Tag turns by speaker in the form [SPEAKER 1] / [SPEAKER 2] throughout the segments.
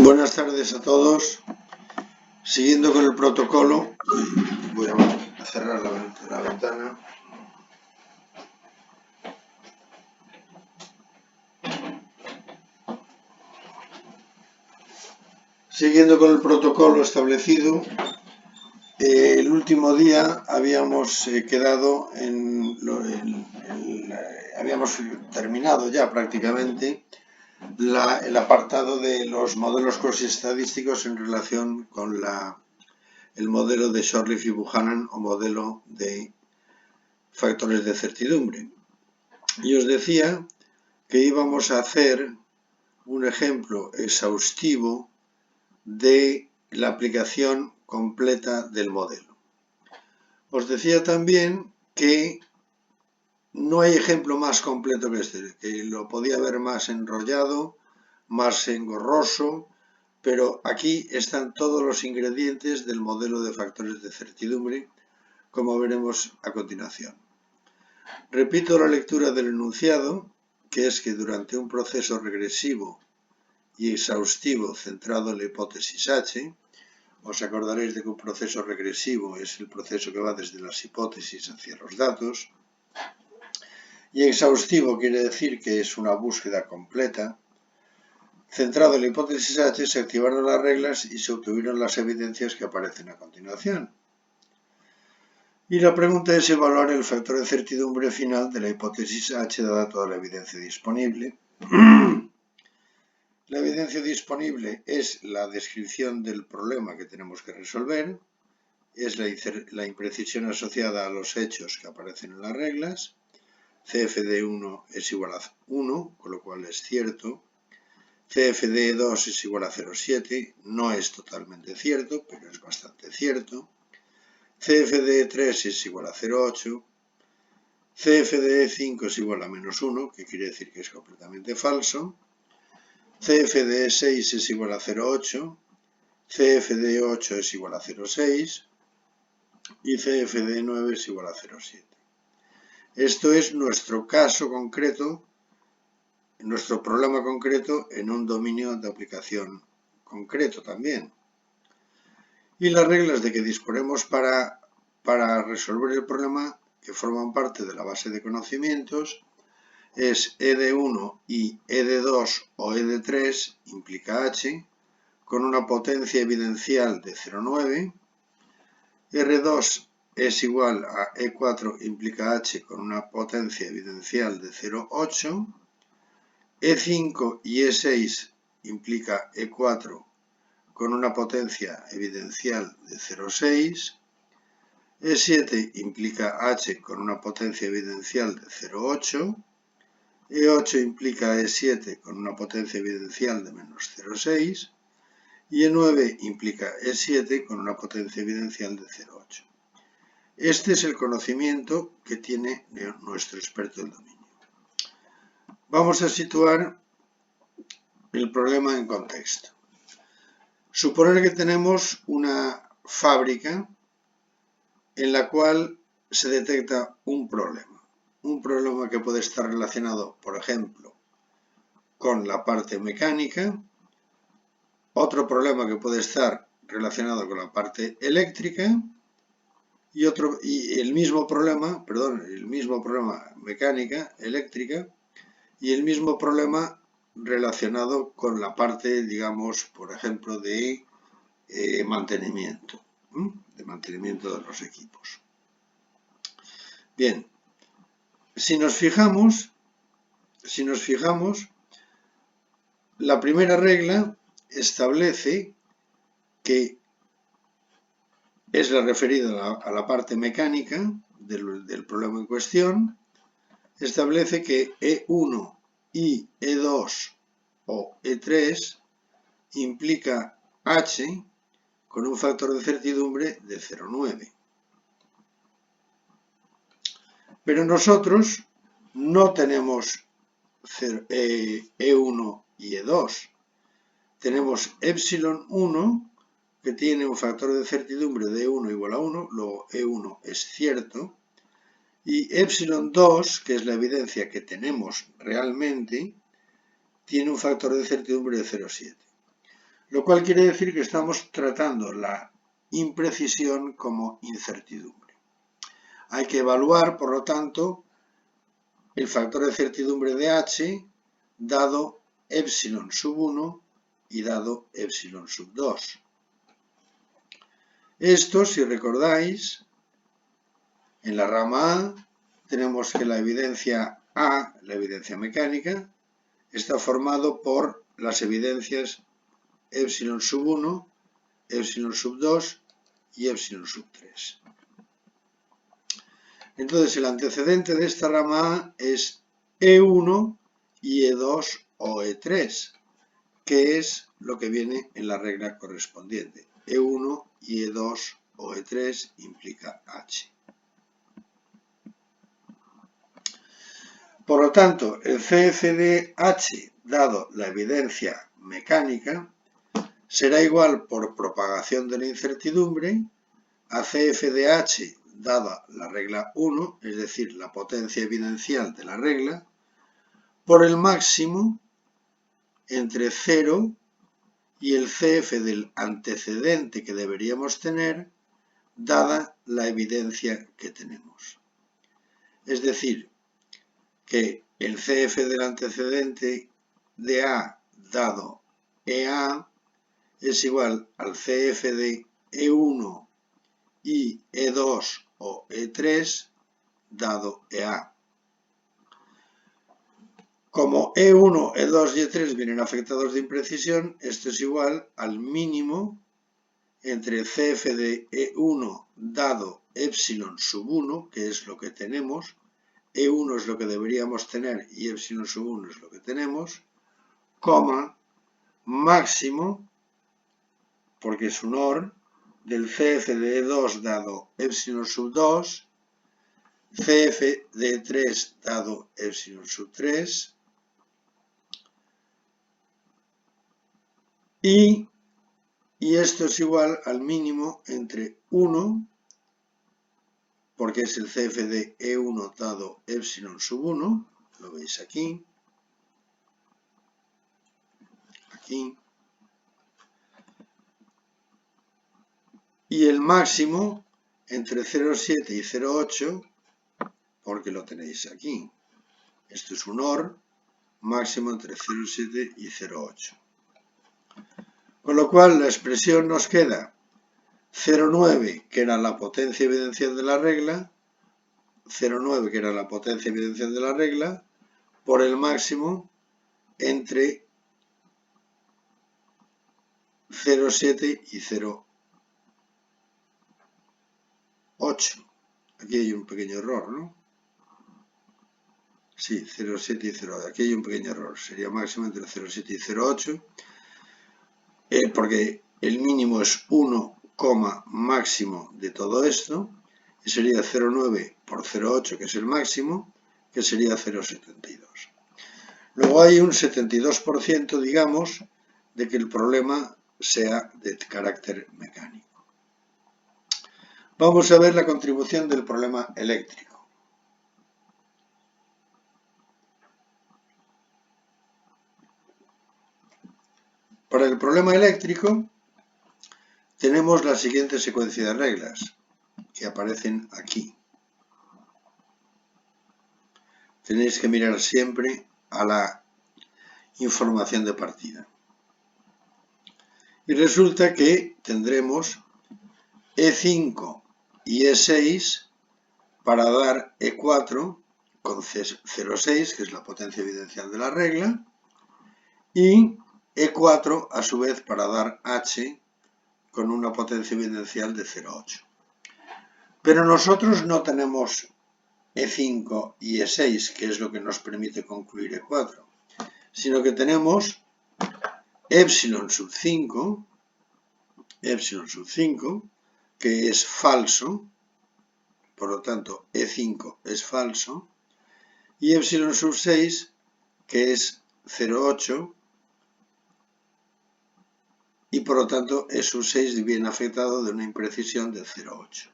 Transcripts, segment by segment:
[SPEAKER 1] Buenas tardes a todos. Siguiendo con el protocolo, voy a cerrar la ventana. Siguiendo con el protocolo establecido, el último día habíamos quedado habíamos terminado ya prácticamente el apartado de los modelos cuasi-estadísticos en relación con el modelo de Shortleaf y Buchanan o modelo de factores de certidumbre. Y os decía que íbamos a hacer un ejemplo exhaustivo de la aplicación completa del modelo. Os decía también que no hay ejemplo más completo que este, que lo podía haber más enrollado, más engorroso, pero aquí están todos los ingredientes del modelo de factores de certidumbre, como veremos a continuación. Repito la lectura del enunciado, que es que durante un proceso regresivo y exhaustivo centrado en la hipótesis H, os acordaréis de que un proceso regresivo es el proceso que va desde las hipótesis hacia los datos, y exhaustivo quiere decir que es una búsqueda completa. Centrado en la hipótesis H, se activaron las reglas y se obtuvieron las evidencias que aparecen a continuación. Y la pregunta es evaluar el factor de certidumbre final de la hipótesis H dada toda la evidencia disponible. La evidencia disponible es la descripción del problema que tenemos que resolver, es la imprecisión asociada a los hechos que aparecen en las reglas. CFD1 es igual a 1, con lo cual es cierto. CFD2 es igual a 0,7, no es totalmente cierto, pero es bastante cierto. CFD3 es igual a 0,8. CFD5 es igual a menos 1, que quiere decir que es completamente falso. CFD6 es igual a 0,8. CFD8 es igual a 0,6. Y CFD9 es igual a 0,7. Esto es nuestro caso concreto, nuestro problema concreto en un dominio de aplicación concreto también. Y las reglas de que disponemos para resolver el problema, que forman parte de la base de conocimientos, es E de 1 y E de 2 o E de 3 implica H, con una potencia evidencial de 0,9. R2 es igual a E4 implica H con una potencia evidencial de 0,8. E5 y E6 implica E4 con una potencia evidencial de 0,6. E7 implica H con una potencia evidencial de 0,8. E8 implica E7 con una potencia evidencial de menos 0,6. Y E9 implica E7 con una potencia evidencial de 0,8. Este es el conocimiento que tiene nuestro experto del dominio. Vamos a situar el problema en contexto. Suponer que tenemos una fábrica en la cual se detecta un problema que puede estar relacionado, por ejemplo, con la parte mecánica, otro problema que puede estar relacionado con la parte eléctrica y el mismo problema mecánica, eléctrica, y el mismo problema relacionado con la parte, digamos, por ejemplo, de mantenimiento de los equipos. Bien, si nos fijamos, la primera regla establece que es la referida a la parte mecánica del problema en cuestión, establece que E1 y E2 o E3 implica H con un factor de certidumbre de 0,9. Pero nosotros no tenemos E1 y E2. Tenemos epsilon1, que tiene un factor de certidumbre de E1 igual a 1, luego E1 es cierto, y epsilon2, que es la evidencia que tenemos realmente, tiene un factor de certidumbre de 0,7. lo cual quiere decir que estamos tratando la imprecisión como incertidumbre. Hay que evaluar, por lo tanto, el factor de certidumbre de h dado epsilon sub 1 y dado epsilon sub 2. Esto, si recordáis, en la rama A tenemos que la evidencia A, la evidencia mecánica, está formado por las evidencias epsilon sub 1, epsilon sub 2 y epsilon sub 3. Entonces el antecedente de esta rama A es E1 y E2 o E3, que es lo que viene en la regla correspondiente. E1 y E2 o E3 implica H. Por lo tanto, el CF de H, dado la evidencia mecánica, será igual por propagación de la incertidumbre a CF de H, dada la regla 1, es decir, la potencia evidencial de la regla, por el máximo entre 0 y el CF del antecedente que deberíamos tener, dada la evidencia que tenemos. Es decir, que el CF del antecedente de A dado EA es igual al CF de E1 y E2 o E3 dado EA. Como E1, E2 y E3 vienen afectados de imprecisión, esto es igual al mínimo entre CF de E1 dado epsilon sub 1, que es lo que tenemos, E1 es lo que deberíamos tener y epsilon sub 1 es lo que tenemos, coma, máximo, porque es un OR, del CF de E2 dado epsilon sub 2, CF de E3 dado epsilon sub 3, y esto es igual al mínimo entre 1, porque es el CF de E1 dado epsilon sub 1, lo veis aquí, y el máximo entre 0,7 y 0,8, porque lo tenéis aquí. Esto es un OR, máximo entre 0,7 y 0,8. Con lo cual la expresión nos queda 0,9, que era la potencia evidencial de la regla, 0,9, que era la potencia evidencial de la regla, por el máximo entre 0,7 y 0,8. Aquí hay un pequeño error, ¿no? Sí, 0,7 y 0,8. Aquí hay un pequeño error. Sería máximo entre 0,7 y 0,8. Porque el mínimo es 1, máximo de todo esto. Y sería 0,9 por 0,8, que es el máximo, que sería 0,72. Luego hay un 72%, digamos, de que el problema sea de carácter mecánico. Vamos a ver la contribución del problema eléctrico. Para el problema eléctrico tenemos la siguiente secuencia de reglas que aparecen aquí. Tenéis que mirar siempre a la información de partida. Y resulta que tendremos E5 y E6 para dar E4 con 0,6, que es la potencia evidencial de la regla, y E4 a su vez para dar H con una potencia evidencial de 0,8. Pero nosotros no tenemos E5 y E6, que es lo que nos permite concluir E4, sino que tenemos epsilon sub 5, que es falso, por lo tanto E5 es falso, y epsilon sub 6, que es 0,8, y por lo tanto E sub 6 viene afectado de una imprecisión de 0,8.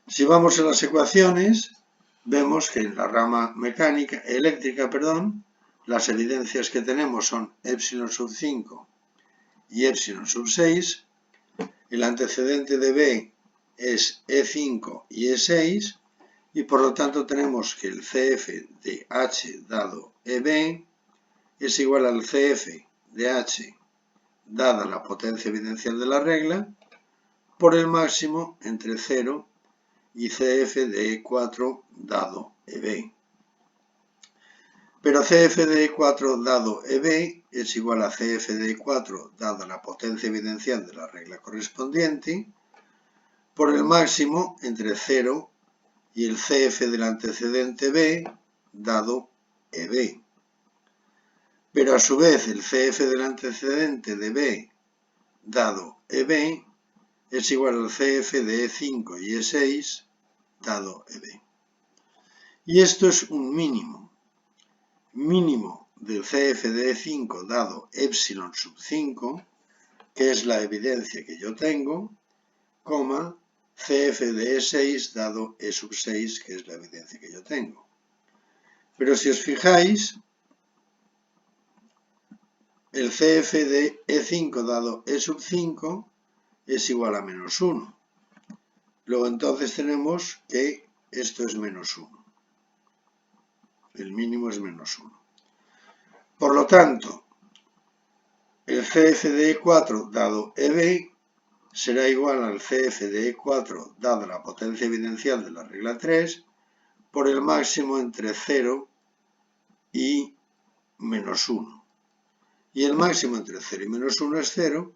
[SPEAKER 1] Si vamos a las ecuaciones, vemos que en la rama eléctrica, las evidencias que tenemos son epsilon sub 5 y epsilon sub 6. El antecedente de B es E5 y E6, y por lo tanto tenemos que el CF de H dado EB es igual al CF de H dada la potencia evidencial de la regla por el máximo entre 0 y CF de E4 dado EB. Pero CF de E4 dado EB es igual a CF de E4 dada la potencia evidencial de la regla correspondiente por el máximo entre 0 y el CF del antecedente B dado EB. Pero a su vez el CF del antecedente de B dado EB es igual al CF de E5 y E6 dado EB. Y esto es un mínimo del CF de E5 dado epsilon sub 5, que es la evidencia que yo tengo, coma, CF de E6 dado E sub 6, que es la evidencia que yo tengo. Pero si os fijáis, el CF de E5 dado E sub 5 es igual a menos 1. Luego entonces tenemos que esto es menos 1. El mínimo es menos 1. Por lo tanto, el CF de E4 dado EB será igual al CF de E4 dada la potencia evidencial de la regla 3 por el máximo entre 0 y menos 1. Y el máximo entre 0 y menos 1 es 0,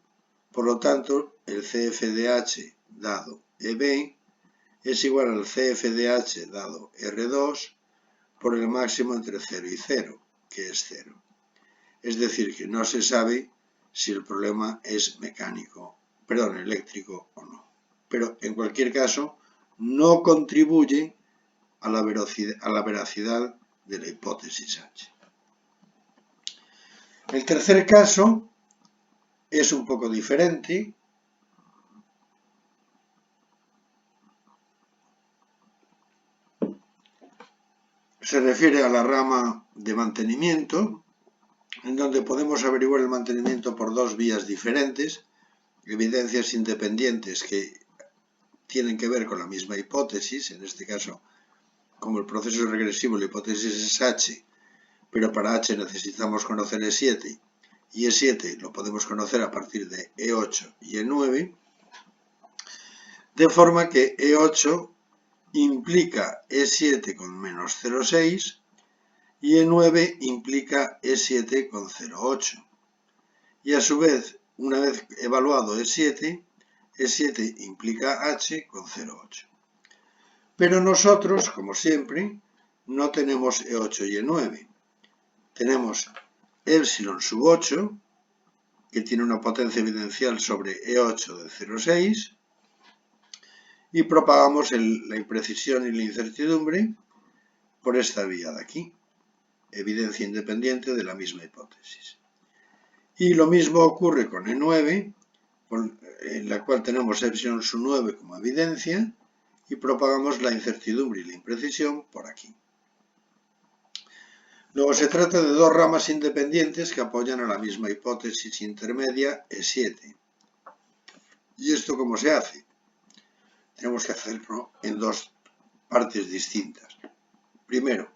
[SPEAKER 1] por lo tanto el CF de H dado EB es igual al CF de H dado R2 por el máximo entre 0 y 0, que es 0. Es decir, que no se sabe si el problema es eléctrico o no. Pero en cualquier caso, no contribuye a la veracidad de la hipótesis H. El tercer caso es un poco diferente. Se refiere a la rama de mantenimiento, en donde podemos averiguar el mantenimiento por dos vías diferentes, evidencias independientes que tienen que ver con la misma hipótesis. En este caso, como el proceso es regresivo, la hipótesis es H, pero para H necesitamos conocer E7, y E7 lo podemos conocer a partir de E8 y E9, de forma que E8 implica E7 con menos 0,6 y E9 implica E7 con 0,8. Y a su vez, una vez evaluado E7 implica H con 0,8. Pero nosotros, como siempre, no tenemos E8 y E9. Tenemos epsilon sub 8, que tiene una potencia evidencial sobre E8 de 0,6, y propagamos la imprecisión y la incertidumbre por esta vía de aquí, evidencia independiente de la misma hipótesis. Y lo mismo ocurre con E9, en la cual tenemos epsilon sub 9 como evidencia, y propagamos la incertidumbre y la imprecisión por aquí. Luego se trata de dos ramas independientes que apoyan a la misma hipótesis intermedia E7. ¿Y esto cómo se hace? Tenemos que hacerlo en dos partes distintas. Primero,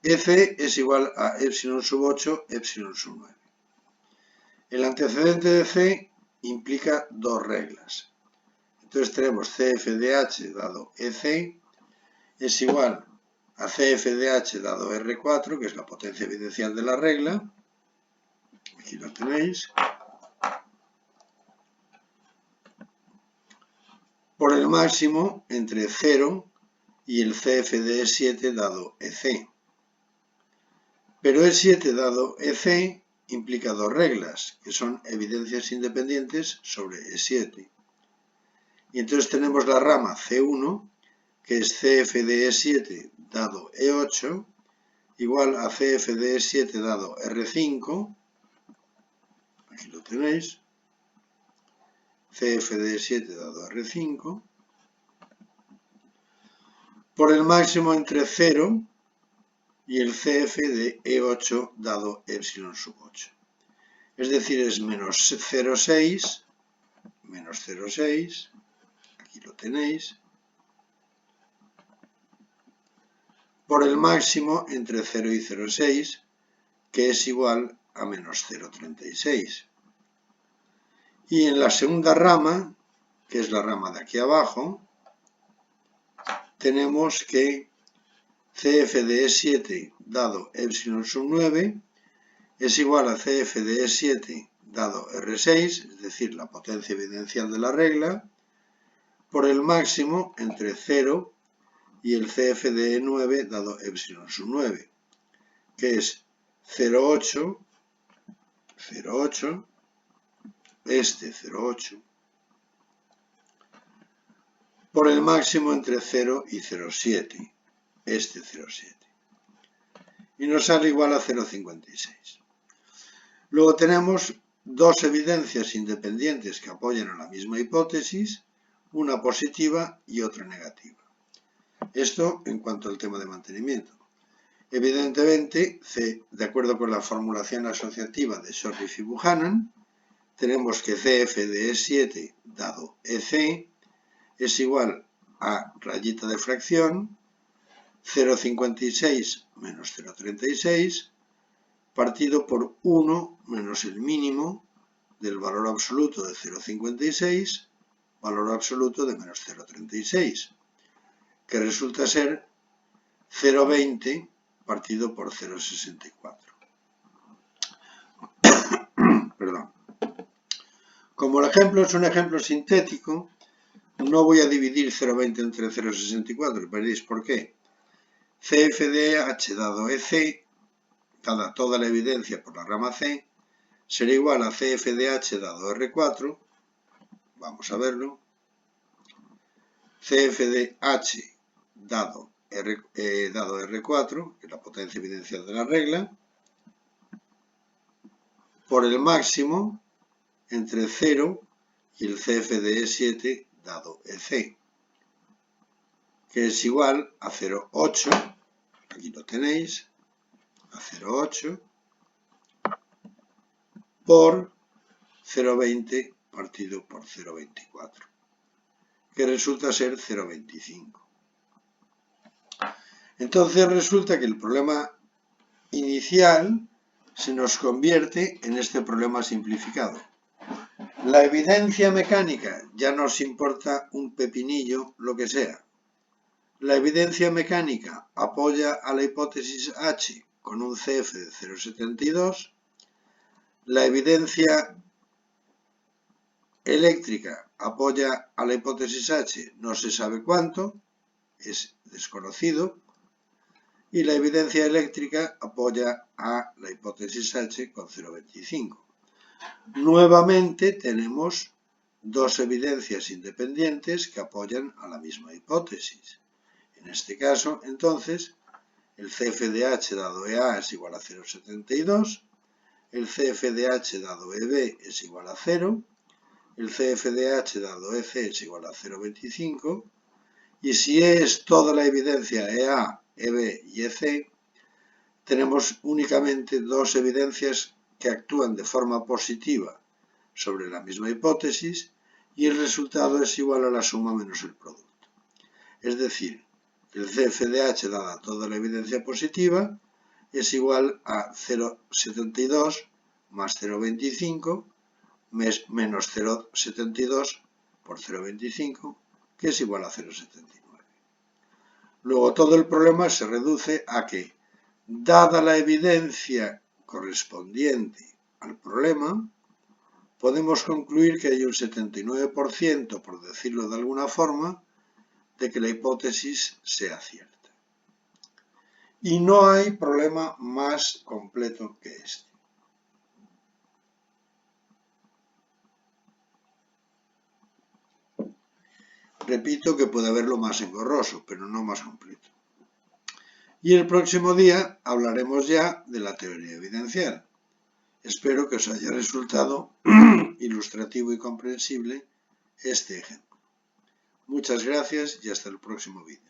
[SPEAKER 1] EC es igual a epsilon sub 8, epsilon sub 9. El antecedente de C implica dos reglas. Entonces tenemos CF de H dado EC es igual a CF de H dado R4, que es la potencia evidencial de la regla. Aquí lo tenéis. Por el máximo entre 0 y el CF de E7 dado EC. Pero E7 dado EC implica dos reglas, que son evidencias independientes sobre E7. Y entonces tenemos la rama C1, que es CF de E7 dado E8, igual a CF de E7 dado R5, aquí lo tenéis, CF de E7 dado R5, por el máximo entre 0 y el CF de E8 dado epsilon sub 8. es decir, es menos 0,6, menos 0,6, aquí lo tenéis, por el máximo entre 0 y 0,6, que es igual a menos 0,36. Y en la segunda rama, que es la rama de aquí abajo, tenemos que CF de E7 dado epsilon sub 9 es igual a CF de E7 dado R6, es decir, la potencia evidencial de la regla, por el máximo entre 0 y el CF de E9 dado epsilon sub 9, que es 0,8, 0,8, este 0,8, por el máximo entre 0 y 0,7, este 0,7. Y nos sale igual a 0,56. Luego tenemos dos evidencias independientes que apoyan a la misma hipótesis, una positiva y otra negativa. Esto en cuanto al tema de mantenimiento. Evidentemente, de acuerdo con la formulación asociativa de Shortleaf y Buchanan, tenemos que CF de E7 dado EC es igual a rayita de fracción 0,56 menos 0,36 partido por 1 menos el mínimo del valor absoluto de 0,56, valor absoluto de menos 0,36, que resulta ser 0,20 partido por 0,64. Perdón. Como el ejemplo es un ejemplo sintético, no voy a dividir 0,20 entre 0,64, veréis por qué. CF de H dado EC, dada toda la evidencia por la rama C, será igual a CF de H dado R4, vamos a verlo, CF de H dado R4, que es la potencia evidencial de la regla, por el máximo entre 0 y el CF de E7 dado EC, que es igual a 0,8, aquí lo tenéis, a 0,8 por 0,20 partido por 0,24, que resulta ser 0,25. Entonces resulta que el problema inicial se nos convierte en este problema simplificado. La evidencia mecánica ya nos importa un pepinillo lo que sea. La evidencia mecánica apoya a la hipótesis H con un CF de 0,72. La evidencia eléctrica apoya a la hipótesis H, no se sabe cuánto, es desconocido. Y la evidencia eléctrica apoya a la hipótesis H con 0,25. Nuevamente tenemos dos evidencias independientes que apoyan a la misma hipótesis. En este caso, entonces, el CF de H dado EA es igual a 0,72, el CF de H dado EB es igual a 0, el CF de H dado EC es igual a 0,25, y si es toda la evidencia EA, EB y EC, tenemos únicamente dos evidencias que actúan de forma positiva sobre la misma hipótesis y el resultado es igual a la suma menos el producto. Es decir, el CF de H dada toda la evidencia positiva es igual a 0,72 más 0,25 menos 0,72 por 0,25, que es igual a 0,79. Luego todo el problema se reduce a que, dada la evidencia correspondiente al problema, podemos concluir que hay un 79%, por decirlo de alguna forma, de que la hipótesis sea cierta. Y no hay problema más completo que este. Repito que puede haberlo más engorroso, pero no más completo. Y el próximo día hablaremos ya de la teoría evidencial. Espero que os haya resultado ilustrativo y comprensible este ejemplo. Muchas gracias y hasta el próximo vídeo.